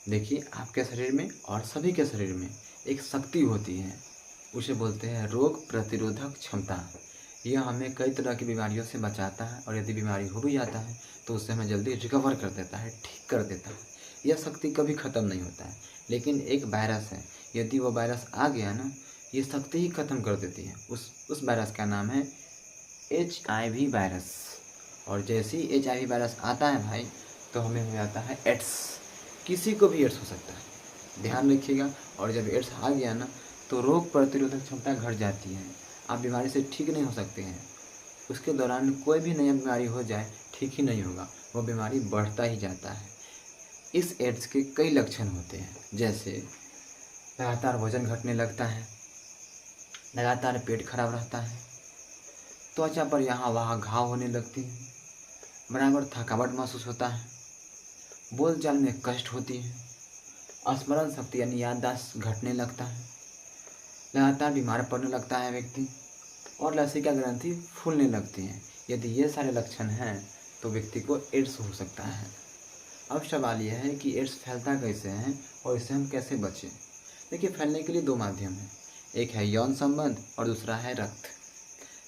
देखिए, आपके शरीर में और सभी के शरीर में एक शक्ति होती है, उसे बोलते हैं रोग प्रतिरोधक क्षमता। यह हमें कई तरह की बीमारियों से बचाता है और यदि बीमारी हो भी जाता है तो उससे हमें जल्दी रिकवर कर देता है, ठीक कर देता है। यह शक्ति कभी ख़त्म नहीं होता है, लेकिन एक वायरस है, यदि वो वायरस आ गया ना, ये शक्ति ही ख़त्म कर देती है। उस वायरस का नाम है HIV वायरस। और जैसे ही HIV वायरस आता है भाई, तो हमें हो जाता है एड्स। किसी को भी एड्स हो सकता है, ध्यान रखिएगा। और जब एड्स आ गया ना, तो रोग प्रतिरोधक क्षमता घट जाती है, आप बीमारी से ठीक नहीं हो सकते हैं। उसके दौरान कोई भी नया बीमारी हो जाए, ठीक ही नहीं होगा, वो बीमारी बढ़ता ही जाता है। इस एड्स के कई लक्षण होते हैं, जैसे लगातार वजन घटने लगता है, लगातार पेट खराब रहता है, त्वचा पर यहाँ वहाँ घाव होने लगती है, बराबर थकावट महसूस होता है, बोलचाल में कष्ट होती है, स्मरण शक्ति यानी याददाश्त घटने लगता है, लगातार बीमार पड़ने लगता है व्यक्ति, और लसिका ग्रंथि फूलने लगती है। यदि ये सारे लक्षण हैं तो व्यक्ति को एड्स हो सकता है। अब सवाल यह है कि एड्स फैलता कैसे है और इससे हम कैसे बचें। देखिए, फैलने के लिए दो माध्यम हैं, एक है यौन संबंध और दूसरा है रक्त।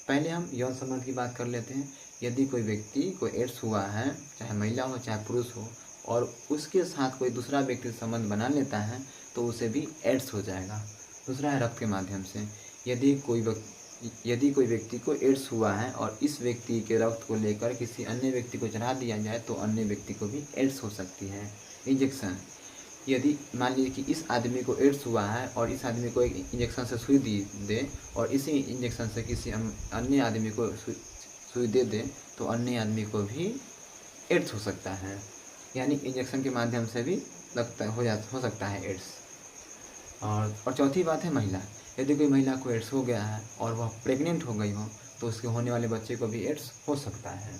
पहले हम यौन संबंध की बात कर लेते हैं। यदि कोई व्यक्ति को एड्स हुआ है, चाहे महिला हो चाहे पुरुष हो, और उसके साथ कोई दूसरा व्यक्ति संबंध बना लेता है तो उसे भी एड्स हो जाएगा। दूसरा है रक्त के माध्यम से। यदि कोई व्यक्ति को एड्स हुआ है और इस व्यक्ति के रक्त को लेकर किसी अन्य व्यक्ति को चढ़ा दिया जाए तो अन्य व्यक्ति को भी एड्स हो सकती है। इंजेक्शन, यदि मान लीजिए कि इस आदमी को एड्स हुआ है और इस आदमी को एक इंजेक्शन से सुई दे और इसी इंजेक्शन से किसी अन्य आदमी को सुई दे तो अन्य आदमी को भी एड्स हो सकता है। यानी इंजेक्शन के माध्यम से भी हो सकता है एड्स। और चौथी बात है महिला। यदि कोई महिला को एड्स हो गया है और वह प्रेग्नेंट हो गई हो तो उसके होने वाले बच्चे को भी एड्स हो सकता है।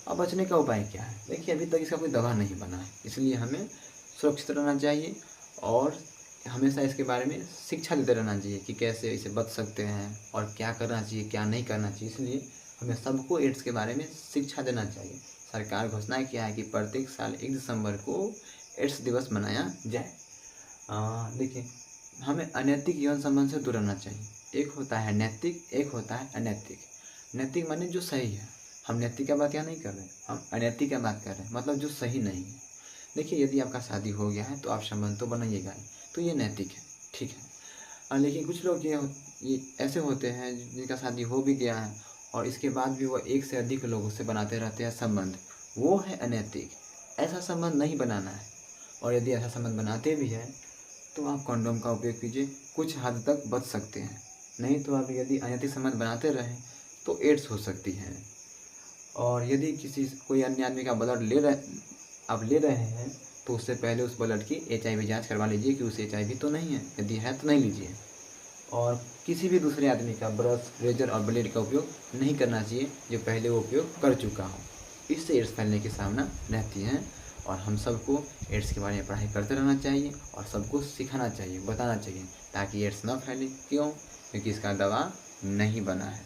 अब बचने का उपाय क्या है? देखिए, अभी तक इसका कोई दवा नहीं बना है, इसलिए हमें सुरक्षित रहना चाहिए और हमेशा इसके बारे में शिक्षा देते रहना चाहिए कि कैसे इसे बच सकते हैं और क्या करना चाहिए क्या नहीं करना चाहिए। इसलिए हमें सबको एड्स के बारे में शिक्षा देना चाहिए। सरकार घोषणा किया है कि प्रत्येक साल 1 दिसंबर को एड्स दिवस मनाया जाए। देखिए, हमें अनैतिक यौन संबंध से दूर रहना चाहिए। एक होता है नैतिक, एक होता है अनैतिक। नैतिक माने जो सही है, हम नैतिक का बात यहाँ नहीं कर रहे, हम अनैतिक का बात कर रहे हैं, मतलब जो सही नहीं है। देखिए, यदि आपका शादी हो गया है तो आप संबंध तो बनाइएगा ही, तो ये नैतिक है, ठीक है। लेकिन कुछ लोग ये ऐसे होते हैं जिनका शादी हो भी गया है और इसके बाद भी वो एक से अधिक लोगों से बनाते रहते हैं संबंध, वो है अनैतिक। ऐसा संबंध नहीं बनाना है। और यदि ऐसा संबंध बनाते भी हैं तो आप कंडोम का उपयोग कीजिए, कुछ हद तक बच सकते हैं। नहीं तो आप यदि अनैतिक संबंध बनाते रहें तो एड्स हो सकती है। और यदि कोई अन्य आदमी का ब्लड ले रहे हैं तो उससे पहले उस ब्लड की HIV जांच करवा लीजिए कि उसे HIV तो नहीं है, यदि है तो नहीं लीजिए। और किसी भी दूसरे आदमी का ब्रश, रेजर और ब्लेड का उपयोग नहीं करना चाहिए जो पहले वो उपयोग कर चुका हो। इससे एड्स फैलने की संभावना रहती है। और हम सबको एड्स के बारे में पढ़ाई करते रहना चाहिए और सबको सिखाना चाहिए, बताना चाहिए, ताकि एड्स ना फैले। क्यों? क्योंकि इसका दवा नहीं बना है।